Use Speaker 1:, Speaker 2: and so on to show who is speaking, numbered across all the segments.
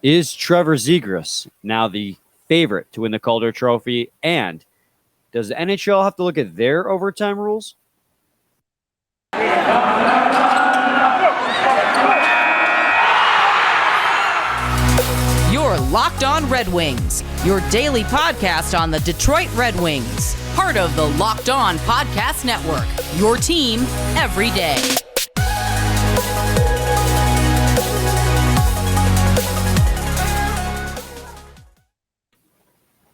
Speaker 1: Is Trevor Zegras now the favorite to win the Calder Trophy? And does the NHL have to look at their overtime rules?
Speaker 2: You're Locked On Red Wings, your daily podcast on the Detroit Red Wings. Part of the Locked On Podcast Network, your team every day.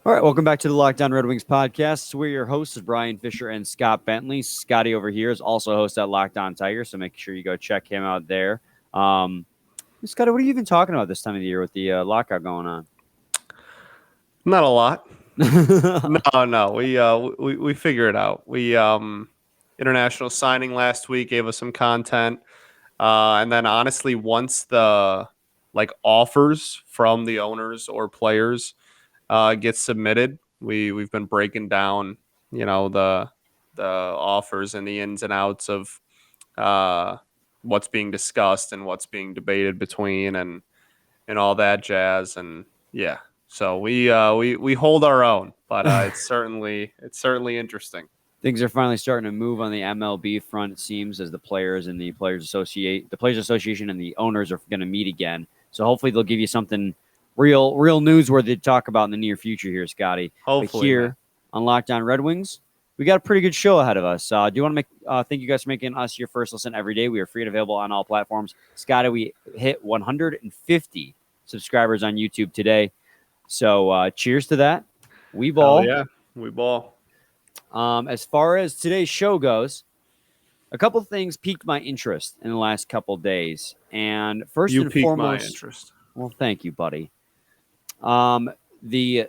Speaker 1: All right, welcome back to the Locked On Red Wings podcast. We're your hosts, Brian Fisher and Scott Bentley. Scotty over here is also host at Locked On Tiger, so make sure you go check him out there. Scotty, what are you even talking about this time of the year with the lockout going on?
Speaker 3: Not a lot. No. We figure it out. We international signing last week gave us some content, and then honestly, once the offers from the owners or players get submitted, we've been breaking down, the offers and the ins and outs of what's being discussed and what's being debated between and all that jazz. And yeah, so we hold our own, but it's certainly interesting.
Speaker 1: Things are finally starting to move on the MLB front, it seems, as the players and the Players Association and the owners are going to meet again. So hopefully they'll give you something real newsworthy to talk about in the near future here, Scotty.
Speaker 3: Hopefully.
Speaker 1: But here on Locked On Red Wings, we got a pretty good show ahead of us. Do you want to thank you guys for making us your first listen every day. We are free and available on all platforms. Scotty, we hit 150 subscribers on YouTube today. So cheers to that. We ball.
Speaker 3: Hell yeah, we ball.
Speaker 1: As far as today's show goes, a couple of things piqued my interest in the last couple of days. And first and foremost,
Speaker 3: my interest.
Speaker 1: Well, thank you, buddy. The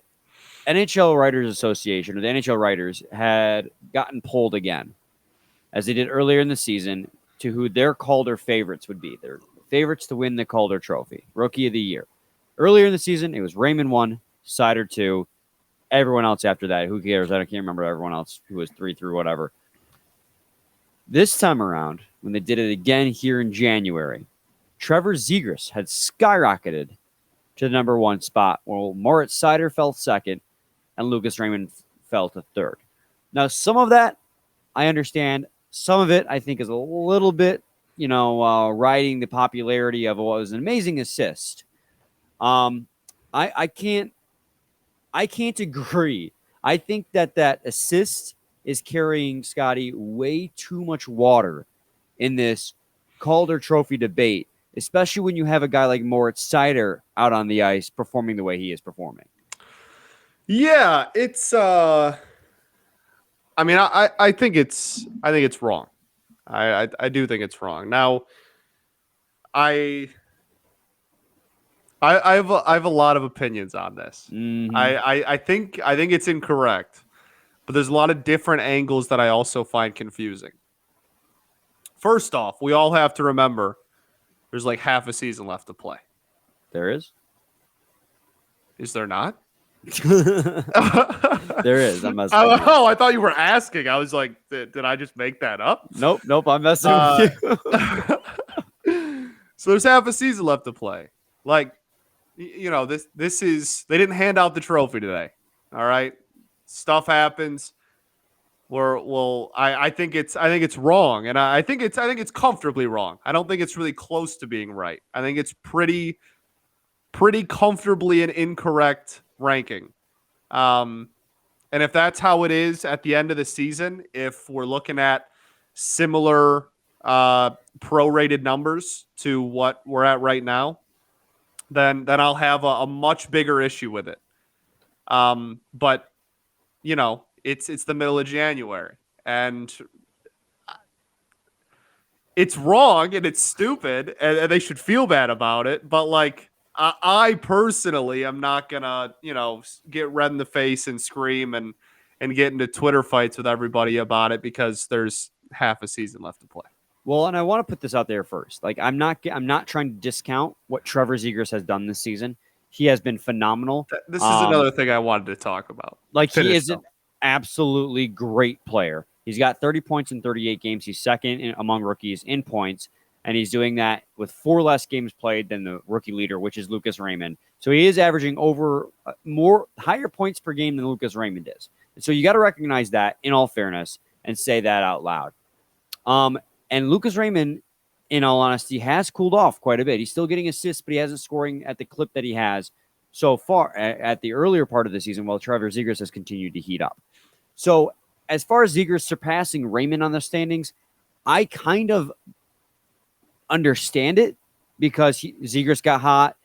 Speaker 1: NHL Writers Association, or the NHL Writers, had gotten polled again, as they did earlier in the season, to who their Calder favorites would be. Their favorites to win the Calder Trophy, Rookie of the Year. Earlier in the season, it was Raymond 1, Seider 2, everyone else after that. Who cares? I can't remember everyone else who was 3 through whatever. This time around, when they did it again here in January, Trevor Zegras had skyrocketed to the number 1 spot, while Moritz Seider fell second and Lucas Raymond fell to third. Now, some of that I understand. Some of it I think is a little bit, riding the popularity of what was an amazing assist. I can't agree. I think that assist is carrying, Scotty, way too much water in this Calder Trophy debate, especially when you have a guy like Moritz Seider out on the ice performing the way he is performing.
Speaker 3: Yeah, it's I think it's wrong. I do think it's wrong. Now, I have a lot of opinions on this.
Speaker 1: Mm-hmm.
Speaker 3: I think it's incorrect, but there's a lot of different angles that I also find confusing. First off, we all have to remember there's like half a season left to play.
Speaker 1: There is?
Speaker 3: Is there not?
Speaker 1: There is. I'm messing with you.
Speaker 3: Oh, I thought you were asking. I was like, did I just make that up?
Speaker 1: Nope. I'm messing with you.
Speaker 3: So there's half a season left to play. Like, this is, they didn't hand out the trophy today. All right. Stuff happens. I think it's wrong. And I think it's comfortably wrong. I don't think it's really close to being right. I think it's pretty comfortably an incorrect ranking. And if that's how it is at the end of the season, if we're looking at similar prorated numbers to what we're at right now, then I'll have a much bigger issue with it. But it's the middle of January, and it's wrong and it's stupid, and they should feel bad about it. But I personally am not gonna, get red in the face and scream and get into Twitter fights with everybody about it because there's half a season left to play.
Speaker 1: Well, and I want to put this out there first. I'm not trying to discount what Trevor Zegras has done this season. He has been phenomenal.
Speaker 3: This is another thing I wanted to talk about.
Speaker 1: He is an absolutely great player. He's got 30 points in 38 games. He's second among rookies in points. and he's doing that with 4 less games played than the rookie leader, which is Lucas Raymond. So he is averaging over higher points per game than Lucas Raymond is. And so you got to recognize that in all fairness and say that out loud. And Lucas Raymond, in all honesty, has cooled off quite a bit. He's still getting assists, but he hasn't scoring at the clip that he has so far at the earlier part of the season, while Trevor Zegras has continued to heat up. So as far as Zegras surpassing Raymond on the standings, I kind of understand it because Zegras got hot,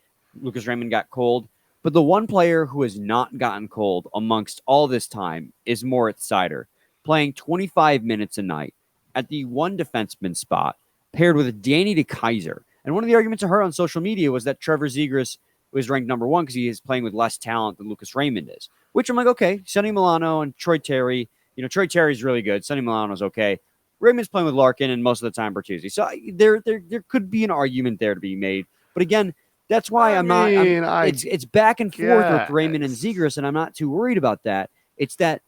Speaker 1: Lucas Raymond got cold. But the one player who has not gotten cold amongst all this time is Moritz Seider, playing 25 minutes a night at the one defenseman spot, paired with Danny DeKeyser. And one of the arguments I heard on social media was that Trevor Zegras was ranked number 1 because he is playing with less talent than Lucas Raymond is, which I'm like, okay, Sonny Milano and Troy Terry. Troy Terry's really good. Sonny Milano's okay. Raymond's playing with Larkin and most of the time Bertuzzi. So there could be an argument there to be made. But again, that's why it's back and forth with Raymond and Zegras, and I'm not too worried about that. It's that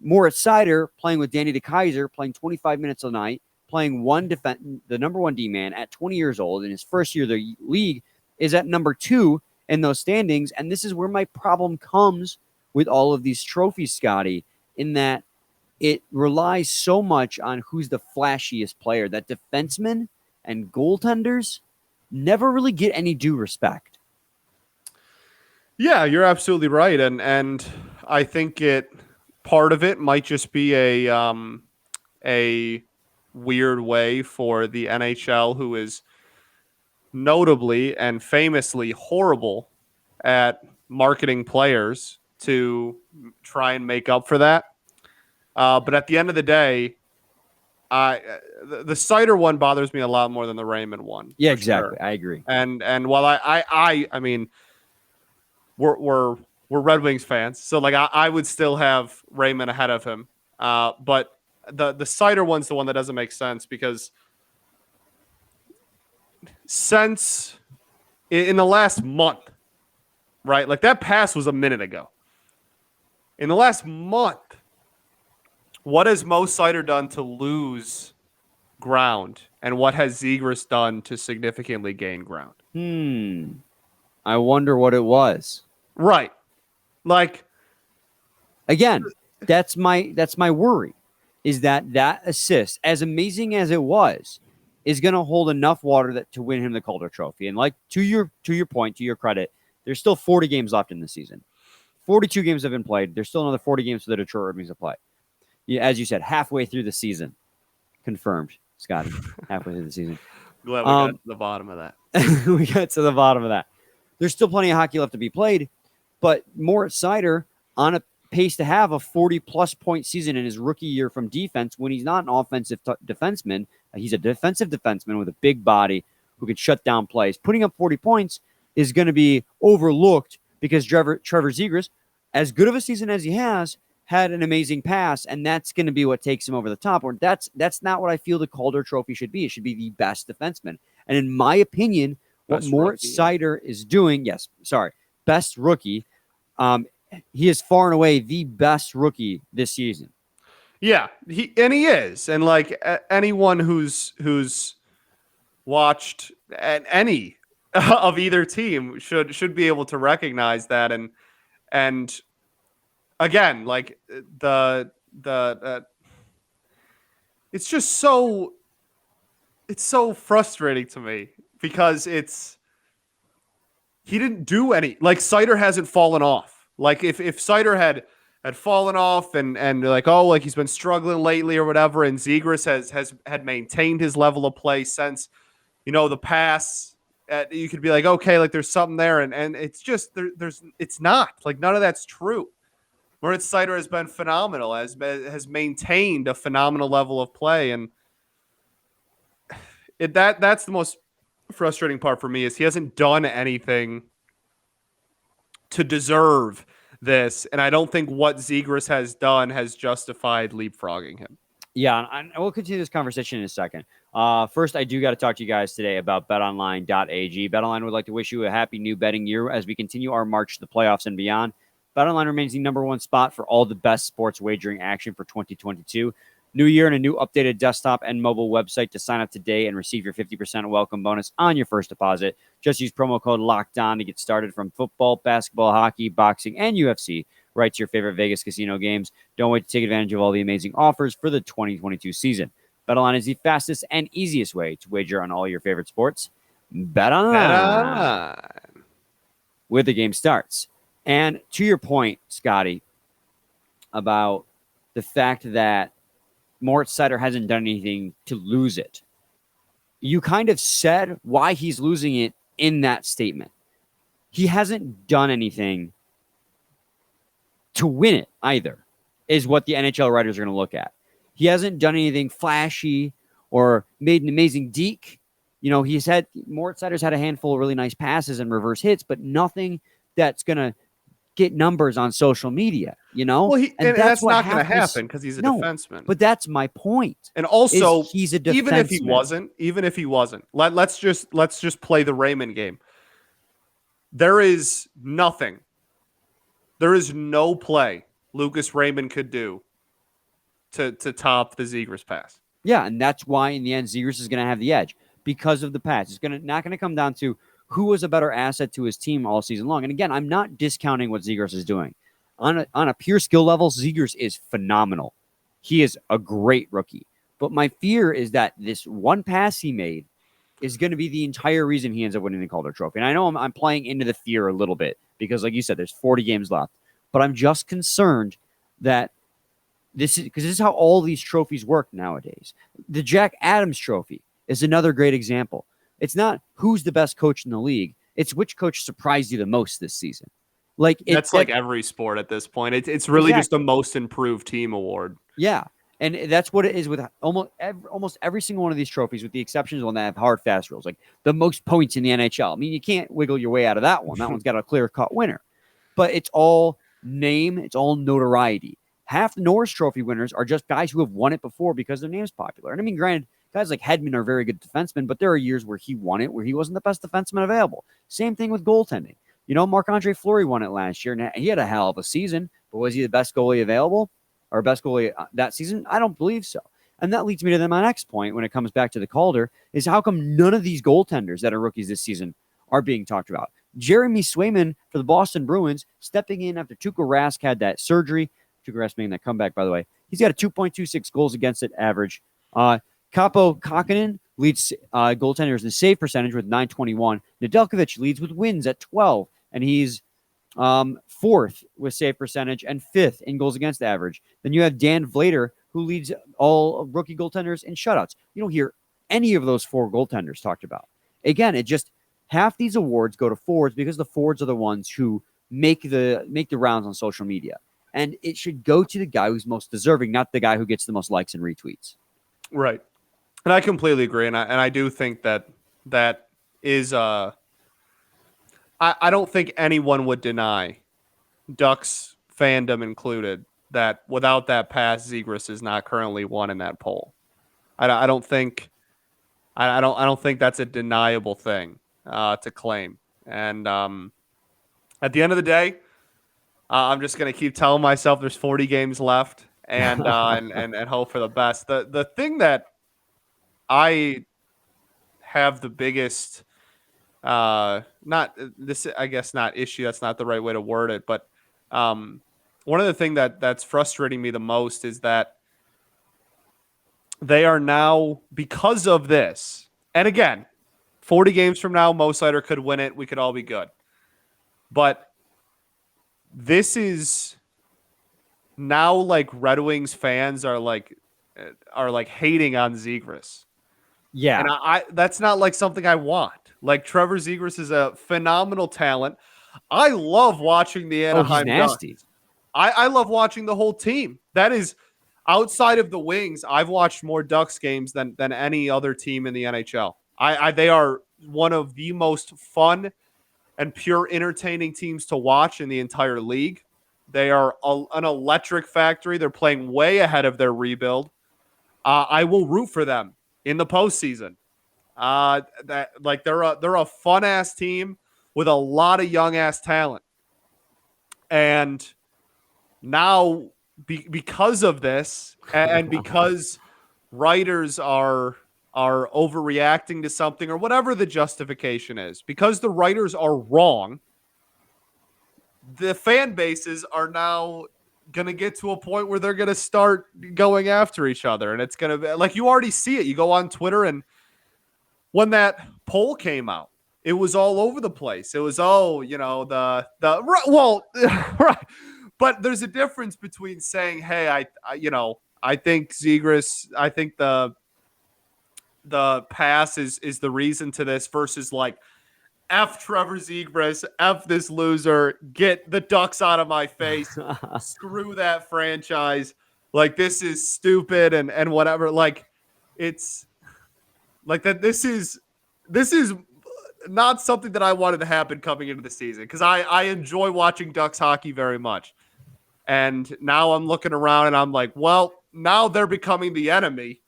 Speaker 1: Moritz Seider playing with Danny DeKeyser, playing 25 minutes a night, playing the number 1 D-man at 20 years old in his first year of the league, is at number 2 in those standings. And this is where my problem comes with all of these trophies, Scotty, in that it relies so much on who's the flashiest player, that defensemen and goaltenders never really get any due respect.
Speaker 3: Yeah, you're absolutely right. And I think part of it might just be a weird way for the NHL, who is notably and famously horrible at marketing players, to try and make up for that. But at the end of the day, the Seider one bothers me a lot more than the Raymond one.
Speaker 1: Yeah, exactly.
Speaker 3: Sure.
Speaker 1: I agree.
Speaker 3: And while I mean, we're Red Wings fans, so like I would still have Raymond ahead of him. But the Seider one's the one that doesn't make sense, because since in the last month, right? Like that pass was a minute ago. In the last month, what has Mo Seider done to lose ground, and what has Zegras done to significantly gain ground?
Speaker 1: I wonder what it was.
Speaker 3: Right. Like,
Speaker 1: again, that's my worry, is that assist, as amazing as it was, is going to hold enough water to win him the Calder Trophy. And like to your point, to your credit, there's still 40 games left in the season. 42 games have been played. There's still another 40 games for the Detroit Red Wings to play. Yeah, as you said, halfway through the season. Confirmed, Scotty. Halfway through the season.
Speaker 3: Glad we got to the bottom of that.
Speaker 1: We got to the bottom of that. There's still plenty of hockey left to be played, but Moritz Seider on a pace to have a 40-plus point season in his rookie year from defense, when he's not an offensive defenseman. He's a defensive defenseman with a big body who can shut down plays. Putting up 40 points is going to be overlooked because Trevor Zegras, as good of a season as he has, had an amazing pass, and that's going to be what takes him over the top. Or that's not what I feel the Calder Trophy should be. It should be the best defenseman. And in my opinion, what Moritz Seider is doing, best rookie, he is far and away the best rookie this season.
Speaker 3: Yeah, he is. And like anyone who's watched any of either team should be able to recognize that. And again, like the it's just so frustrating to me, because he didn't do any, like Seider hasn't fallen off. Like if Seider had fallen off and like, oh, like he's been struggling lately or whatever, and Zegras had maintained his level of play since, the pass, you could be like, okay, like there's something there, and it's just it's not, like none of that's true. Moritz Seider has been phenomenal, has maintained a phenomenal level of play, and that's the most frustrating part for me, is he hasn't done anything to deserve this, and I don't think what Zegras has done has justified leapfrogging him.
Speaker 1: Yeah, and we'll continue this conversation in a second. First, I do got to talk to you guys today about BetOnline.ag. BetOnline would like to wish you a happy new betting year as we continue our march to the playoffs and beyond. BetOnline remains the number one spot for all the best sports wagering action for 2022. New year and a new updated desktop and mobile website to sign up today and receive your 50% welcome bonus on your first deposit. Just use promo code LOCKEDON to get started from football, basketball, hockey, boxing, and UFC. Right to your favorite Vegas casino games. Don't wait to take advantage of all the amazing offers for the 2022 season. BetOnline is the fastest and easiest way to wager on all your favorite sports. BetOnline. Where the game starts. And to your point, Scotty, about the fact that Moritz Seider hasn't done anything to lose it. You kind of said why he's losing it in that statement. He hasn't done anything to win it either, is what the NHL writers are going to look at. He hasn't done anything flashy or made an amazing deke. Moritz Seider's had a handful of really nice passes and reverse hits, but nothing that's going to get numbers on social media,
Speaker 3: Well, and that's not going to happen because he's a defenseman.
Speaker 1: But that's my point.
Speaker 3: And also,
Speaker 1: he's a defenseman.
Speaker 3: Even if he wasn't, let's just play the Raymond game. There is nothing. There is no play Lucas Raymond could do to top the Zegras pass.
Speaker 1: Yeah, and that's why in the end Zegras is going to have the edge because of the pass. It's not going to come down to who was a better asset to his team all season long. And again, I'm not discounting what Zegras is doing. On a pure skill level, Zegras is phenomenal. He is a great rookie. But my fear is that this one pass he made is going to be the entire reason he ends up winning the Calder Trophy. And I know I'm playing into the fear a little bit because, like you said, there's 40 games left. But I'm just concerned that this is how all these trophies work nowadays. The Jack Adams Trophy is another great example. It's not who's the best coach in the league. It's which coach surprised you the most this season.
Speaker 3: That's like every sport at this point. It's really just a most improved team award.
Speaker 1: Yeah. And that's what it is with almost every single one of these trophies, with the exceptions of one that have hard, fast rules, like the most points in the NHL. I mean, you can't wiggle your way out of that one. That one's got a clear-cut winner. But it's all name. It's all notoriety. Half the Norris Trophy winners are just guys who have won it before because their name's popular. And I mean, granted, guys like Hedman are very good defensemen, but there are years where he won it where he wasn't the best defenseman available. Same thing with goaltending. Marc-Andre Fleury won it last year, and he had a hell of a season, but was he the best goalie available or best goalie that season? I don't believe so. And that leads me to my next point when it comes back to the Calder is how come none of these goaltenders that are rookies this season are being talked about? Jeremy Swayman for the Boston Bruins stepping in after Tuukka Rask had that surgery. Tuukka Rask making that comeback, by the way. He's got a 2.26 goals against it average. Kaapo Kähkönen leads goaltenders in the save percentage with 921. Nedeljkovic leads with wins at 12, and he's fourth with save percentage and fifth in goals against average. Then you have Dan Vlader, who leads all rookie goaltenders in shutouts. You don't hear any of those four goaltenders talked about. Again, it just half these awards go to forwards because the forwards are the ones who make the rounds on social media. And it should go to the guy who's most deserving, not the guy who gets the most likes and retweets.
Speaker 3: Right. And I completely agree. And I do think that is I don't think anyone would deny, Ducks fandom included, that without that pass, Zegras is not currently one in that poll. I don't think that's a deniable thing to claim. And at the end of the day, I'm just going to keep telling myself there's 40 games left and hope for the best. The thing that I have the biggest not this, I guess not issue, that's not the right way to word it, but one of the things that's frustrating me the most is that they are now, because of this, and again, 40 games from now, Mo Seider could win it. We could all be good. But this is now like Red Wings fans are like hating on Zegras.
Speaker 1: Yeah.
Speaker 3: And I that's not like something I want. Like Trevor Zegras is a phenomenal talent. I love watching the Anaheim Ducks. I love watching the whole team. That is, outside of the Wings, I've watched more Ducks games than any other team in the NHL. They are one of the most fun and pure entertaining teams to watch in the entire league. They are an electric factory. They're playing way ahead of their rebuild. I will root for them in the postseason. They're a fun ass team with a lot of young ass talent. And now because of this, and because writers are overreacting to something or whatever the justification is, because the writers are wrong, the fan bases are now going to get to a point where they're going to start going after each other. And it's going to be like, you already see it. You go on Twitter, and when that poll came out, it was all over the place. It was, well, right. But there's a difference between saying, hey, I think Zegras, I think the pass is the reason to this, versus like, F Trevor Zegras, F this loser, get the Ducks out of my face, screw that franchise. Like, this is stupid and whatever. Like, it's like that. This is not something that I wanted to happen coming into the season, because I enjoy watching Ducks hockey very much. And now I'm looking around and I'm like, well, now they're becoming the enemy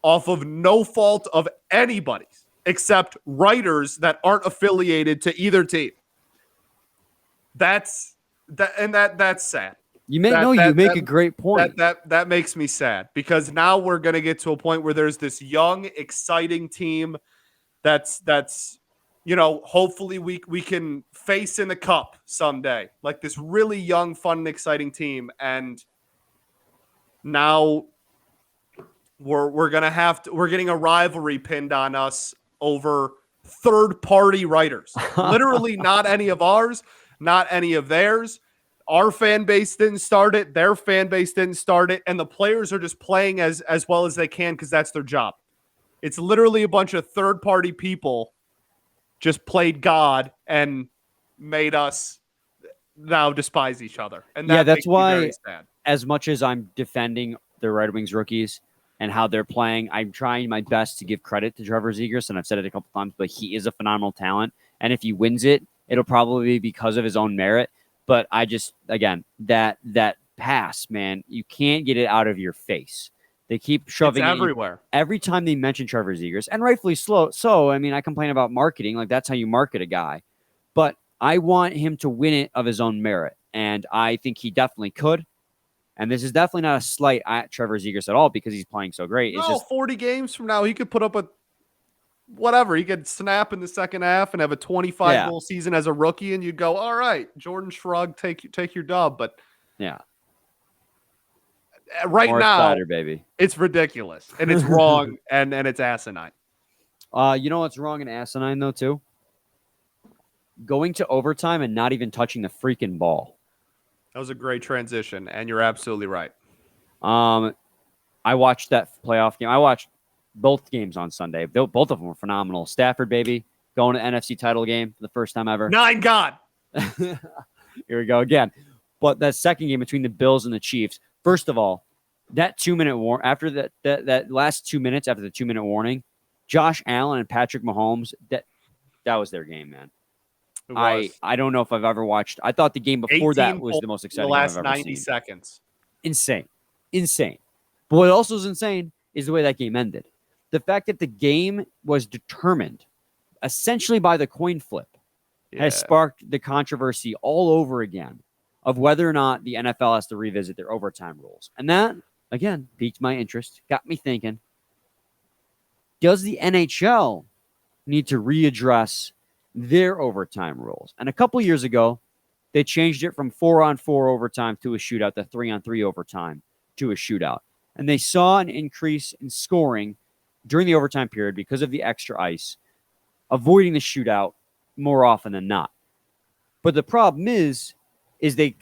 Speaker 3: off of no fault of anybody's, except writers that aren't affiliated to either team. That's sad.
Speaker 1: You make a great point.
Speaker 3: That makes me sad, because now we're going to get to a point where there's this young, exciting team that's hopefully we can face in the cup someday. Like, this really young, fun, and exciting team, and now we're getting a rivalry pinned on us over third-party writers. Literally not any of ours, not any of theirs. Our fan base didn't start it. Their fan base didn't start it. And the players are just playing as well as they can because that's their job. It's literally a bunch of third-party people just played God and made us now despise each other. And
Speaker 1: that's why, as much as I'm defending the Red Wings rookies and how they're playing, I'm trying my best to give credit to Trevor Zegras, and I've said it a couple times, but he is a phenomenal talent. And if he wins it, it'll probably be because of his own merit. But I just, again, that pass, man, you can't get it out of your face. They keep shoving it
Speaker 3: everywhere.
Speaker 1: Every time they mention Trevor Zegras, and rightfully so. I mean, I complain about marketing. Like, that's how you market a guy. But I want him to win it of his own merit. And I think he definitely could. And this is definitely not a slight at Trevor Zegras at all, because he's playing so great. It's just
Speaker 3: 40 games from now, he could put up a whatever. He could snap in the second half and have a 25-goal season as a rookie, and you'd go, all right, Jordan Shrug, take your dub. But
Speaker 1: yeah,
Speaker 3: right
Speaker 1: Moritz
Speaker 3: now,
Speaker 1: Seider, baby,
Speaker 3: it's ridiculous and it's wrong and it's asinine.
Speaker 1: You know what's wrong and asinine though too? Going to overtime and not even touching the freaking ball.
Speaker 3: That was a great transition, and you're absolutely right.
Speaker 1: I watched that playoff game. I watched both games on Sunday. Both of them were phenomenal. Stafford, baby, going to NFC title game for the first time ever.
Speaker 3: 9 God.
Speaker 1: Here we go again. But that second game between the Bills and the Chiefs, first of all, that 2-minute warning, after that last 2 minutes after the 2-minute warning, Josh Allen and Patrick Mahomes, that was their game, man. I don't know if I've ever watched. I thought the game before that was the most exciting.
Speaker 3: The last
Speaker 1: I've ever
Speaker 3: 90
Speaker 1: seen.
Speaker 3: seconds.
Speaker 1: Insane. But what also is insane is the way that game ended. The fact that the game was determined essentially by the coin flip has sparked the controversy all over again of whether or not the NFL has to revisit their overtime rules. And that, again, piqued my interest, got me thinking, does the NHL need to readdress their overtime rules? And a couple years ago, they changed it from 4-on-4 overtime to a shootout to 3-on-3 overtime to a shootout. And they saw an increase in scoring during the overtime period because of the extra ice, avoiding the shootout more often than not. But the problem is they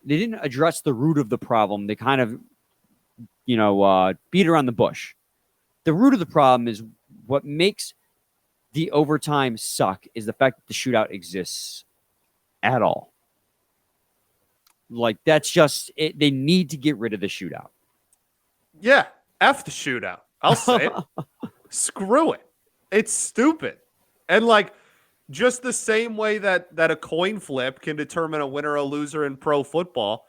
Speaker 1: didn't address the root of the problem. They kind of, beat around the bush. The root of the problem is what makes the overtime suck is the fact that the shootout exists at all. Like, that's just it. They need to get rid of the shootout.
Speaker 3: Yeah, F the shootout. I'll say it. Screw it. It's stupid. And like, just the same way that a coin flip can determine a winner or a loser in pro football,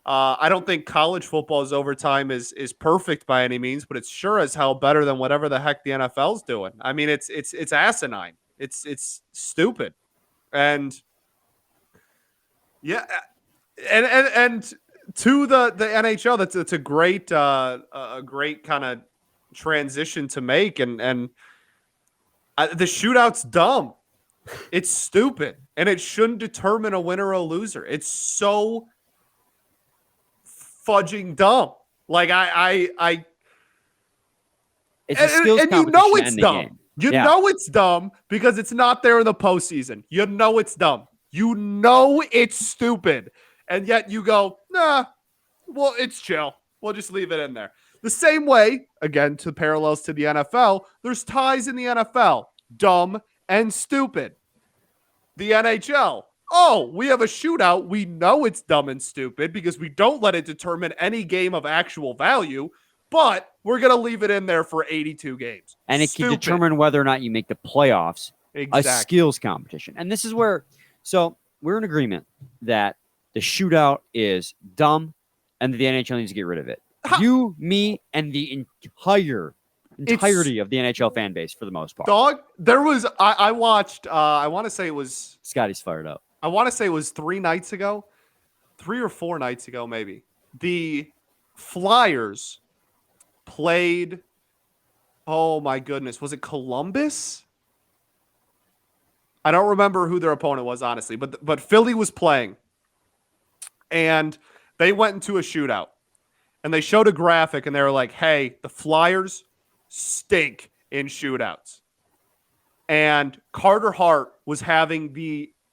Speaker 3: I don't think college football's overtime is perfect by any means, but it's sure as hell better than whatever the heck the NFL's doing. I mean, it's asinine. It's stupid. And yeah, and to the NHL, that's a great kind of transition to make, and the shootout's dumb. It's stupid, and it shouldn't determine a winner or a loser. It's so fudging dumb. Like
Speaker 1: it's a skills
Speaker 3: and
Speaker 1: competition.
Speaker 3: You know it's
Speaker 1: and the
Speaker 3: dumb.
Speaker 1: game.
Speaker 3: You know it's dumb because it's not there in the postseason. You know it's dumb. You know it's stupid. And yet you go, nah, well, it's chill. We'll just leave it in there. The same way, again, to parallels to the NFL, there's ties in the NFL. Dumb and stupid. The NHL, oh, we have a shootout. We know it's dumb and stupid because we don't let it determine any game of actual value, but we're going to leave it in there for 82 games.
Speaker 1: And it can determine whether or not you make the playoffs.
Speaker 3: Exactly.
Speaker 1: A skills competition. And this is where, so we're in agreement that the shootout is dumb and the NHL needs to get rid of it. You, me, and the entirety of the NHL fan base for the most part.
Speaker 3: Dog, there was, I watched, I want to say it was.
Speaker 1: Scotty's fired up.
Speaker 3: I want to say it was 3 or 4 nights ago, maybe. The Flyers played, oh my goodness, was it Columbus? I don't remember who their opponent was, honestly, but Philly was playing. And they went into a shootout. And they showed a graphic, and they were like, hey, the Flyers stink in shootouts. And Carter Hart was having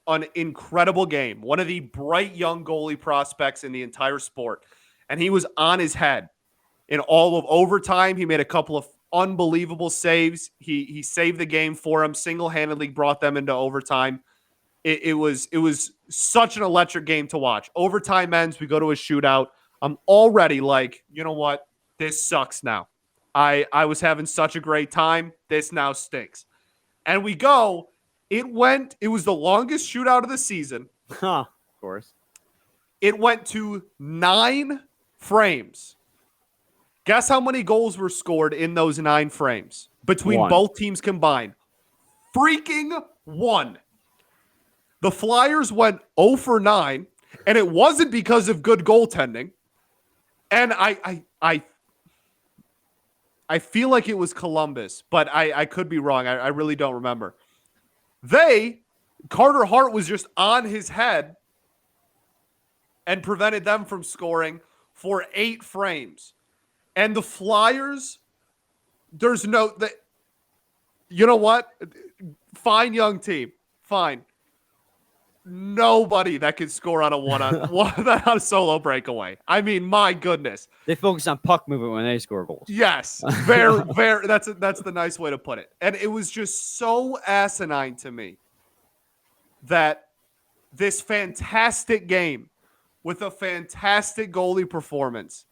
Speaker 3: an incredible game, one of the bright young goalie prospects in the entire sport. And he was on his head. In all of overtime, he made a couple of unbelievable saves. He saved the game for him, single-handedly brought them into overtime. It was such an electric game to watch. Overtime ends, we go to a shootout. I'm already like, you know what? This sucks now. I was having such a great time. This now stinks. And we go. It was the longest shootout of the season.
Speaker 1: Of course.
Speaker 3: It went to 9 frames. Guess how many goals were scored in those 9 frames between both teams combined? Freaking 1. The Flyers went 0 for 9, and it wasn't because of good goaltending. And I feel like it was Columbus, but I could be wrong. I really don't remember. Carter Hart was just on his head and prevented them from scoring for 8 frames. And the Flyers, you know what? Fine young team. Fine. Nobody that could score on a one-on-one on a solo breakaway. I mean, my goodness.
Speaker 1: They focus on puck movement when they score goals.
Speaker 3: Yes, very. That's the nice way to put it. And it was just so asinine to me that this fantastic game with a fantastic goalie performance,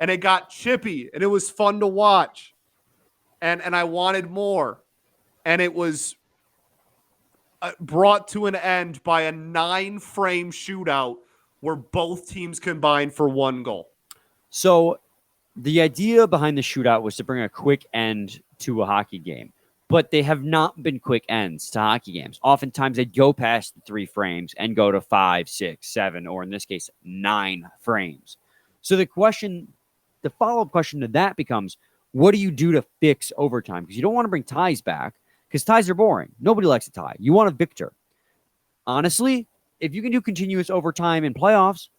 Speaker 3: and it got chippy, and it was fun to watch, and I wanted more, and it was brought to an end by a 9-frame shootout where both teams combined for 1 goal.
Speaker 1: So the idea behind the shootout was to bring a quick end to a hockey game, but they have not been quick ends to hockey games. Oftentimes they go past the 3 frames and go to 5, 6, 7, or in this case, 9 frames. So the follow-up question to that becomes, what do you do to fix overtime? Because you don't want to bring ties back, because ties are boring. Nobody likes a tie. You want a victor. Honestly, if you can do continuous overtime in playoffs,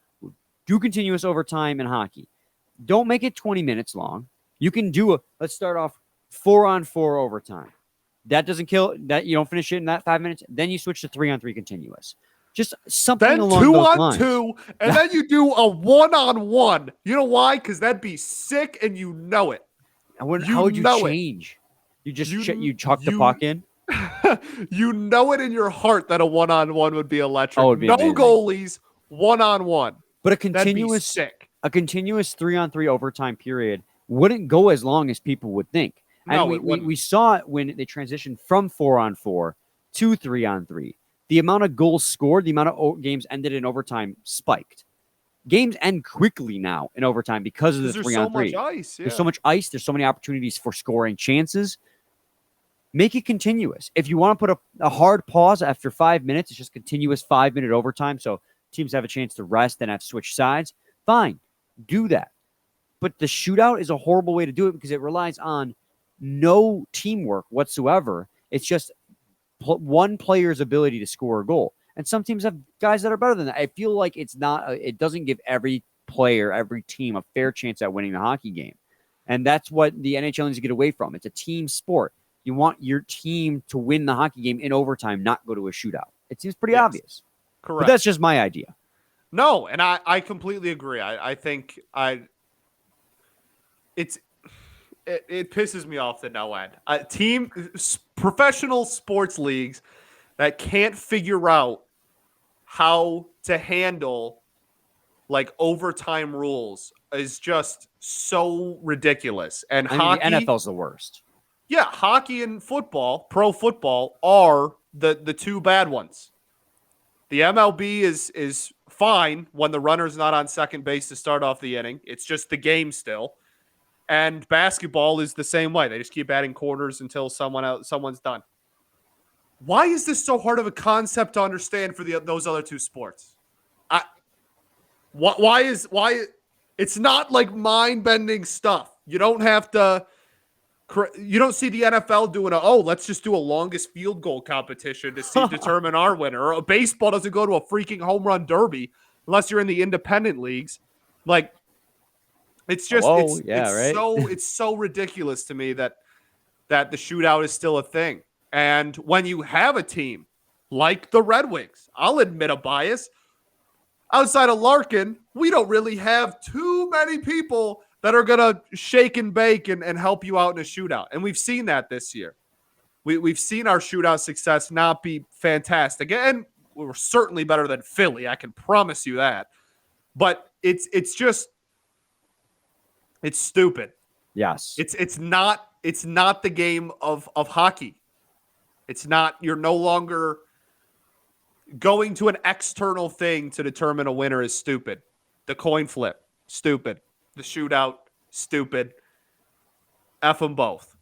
Speaker 1: do continuous overtime in hockey. Don't make it 20 minutes long. You can let's start off 4-on-4 overtime. That doesn't kill that. You don't finish it in that 5 minutes. Then you switch to 3-on-3 continuous. Just something
Speaker 3: then
Speaker 1: along those lines.
Speaker 3: 2-on-2, and then you do a 1-on-1. You know why? Because that'd be sick, and you know it.
Speaker 1: How would you change? You just you chuck the puck in?
Speaker 3: You know it in your heart that a 1-on-1 would be electric.
Speaker 1: Oh, it'd be amazing.
Speaker 3: Goalies, 1-on-1.
Speaker 1: But a continuous 3-on-3 overtime period wouldn't go as long as people would think. And we saw it when they transitioned from 4-on-4 to 3-on-3. The amount of goals scored, the amount of games ended in overtime spiked. Games end quickly now in overtime because of the 3-on-3.
Speaker 3: There's so much ice. Yeah.
Speaker 1: There's so much ice. There's so many opportunities for scoring chances. Make it continuous. If you want to put a hard pause after 5 minutes, it's just continuous 5-minute overtime. So teams have a chance to rest and have switched sides. Fine, do that. But the shootout is a horrible way to do it because it relies on no teamwork whatsoever. It's just one player's ability to score a goal. And some teams have guys that are better than that. I feel like it doesn't give every player, every team a fair chance at winning the hockey game. And that's what the NHL needs to get away from. It's a team sport. You want your team to win the hockey game in overtime, not go to a shootout. It seems pretty obvious.
Speaker 3: Correct.
Speaker 1: But that's just my idea.
Speaker 3: No, and I completely agree. I think it pisses me off to no end. Professional sports leagues that can't figure out how to handle like overtime rules is just so ridiculous. And hockey,
Speaker 1: the NFL's the worst.
Speaker 3: Yeah, hockey and football, pro football, are the two bad ones. The MLB is fine when the runner's not on second base to start off the inning. It's just the game still. And basketball is the same way. They just keep adding quarters until someone's done. Why is this so hard of a concept to understand for those other two sports? Why it's not like mind-bending stuff. You don't have to. You don't see the NFL doing let's just do a longest field goal competition to determine our winner. Or a baseball doesn't go to a freaking home run derby unless you're in the independent leagues. Like, it's just it's so ridiculous to me that the shootout is still a thing. And when you have a team like the Red Wings, I'll admit a bias. Outside of Larkin, we don't really have too many people that are going to shake and bake and help you out in a shootout. And we've seen that this year. We've seen our shootout success not be fantastic. And we're certainly better than Philly. I can promise you that. But it's stupid.
Speaker 1: Yes.
Speaker 3: It's not the game of hockey. It's not. You're no longer going to an external thing to determine a winner is stupid. The coin flip, stupid. The shootout, stupid. F them both.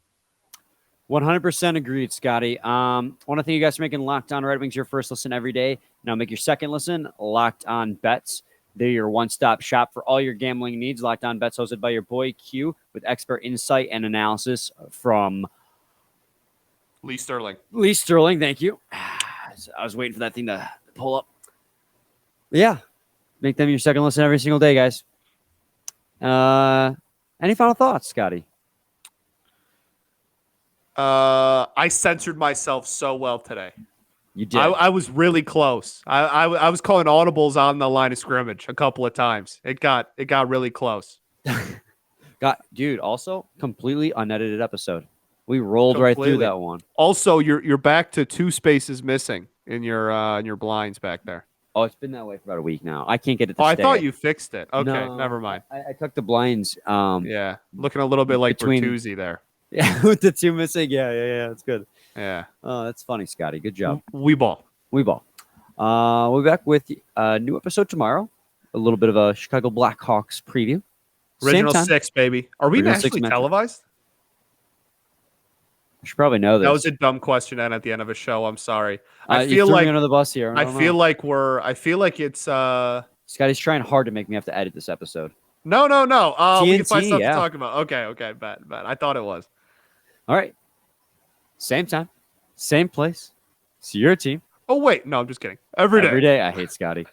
Speaker 1: 100% agreed, Scotty. I want to thank you guys for making Locked On Red Wings your first listen every day. Now make your second listen Locked On Bets. They're your one-stop shop for all your gambling needs. Locked On Bets, hosted by your boy Q, with expert insight and analysis from
Speaker 3: Lee Sterling.
Speaker 1: Thank you. I was waiting for that thing to pull up. Yeah, make them your second listen every single day, guys. Any final thoughts, Scotty?
Speaker 3: I censored myself so well today.
Speaker 1: You did.
Speaker 3: I was really close. I was calling audibles on the line of scrimmage a couple of times. It got really close.
Speaker 1: Dude, also completely unedited episode. We rolled right through that one.
Speaker 3: Also, you're back to 2 spaces missing in your blinds back there.
Speaker 1: Oh, it's been that way for about a week now. I can't get it to
Speaker 3: I
Speaker 1: stay.
Speaker 3: thought you fixed it. Okay,
Speaker 1: No,
Speaker 3: never mind.
Speaker 1: I took the blinds.
Speaker 3: Yeah, looking a little bit like Bertuzzi there.
Speaker 1: Yeah, with the 2 missing. Yeah. That's good.
Speaker 3: Yeah.
Speaker 1: Oh, that's funny, Scotty. Good job.
Speaker 3: We ball.
Speaker 1: We'll be back with a new episode tomorrow. A little bit of a Chicago Blackhawks preview.
Speaker 3: Original 6, baby. Are we nationally televised?
Speaker 1: I should probably know this.
Speaker 3: That was a dumb question at the end of a show. I'm sorry.
Speaker 1: I feel like under the bus here.
Speaker 3: I feel like it's
Speaker 1: Scotty's trying hard to make me have to edit this episode.
Speaker 3: No.
Speaker 1: TNT,
Speaker 3: we can find stuff to talk about. Okay, bet. I thought it was.
Speaker 1: All right. Same time, same place. It's your team.
Speaker 3: Oh wait, no, I'm just kidding. Every day.
Speaker 1: I hate Scotty.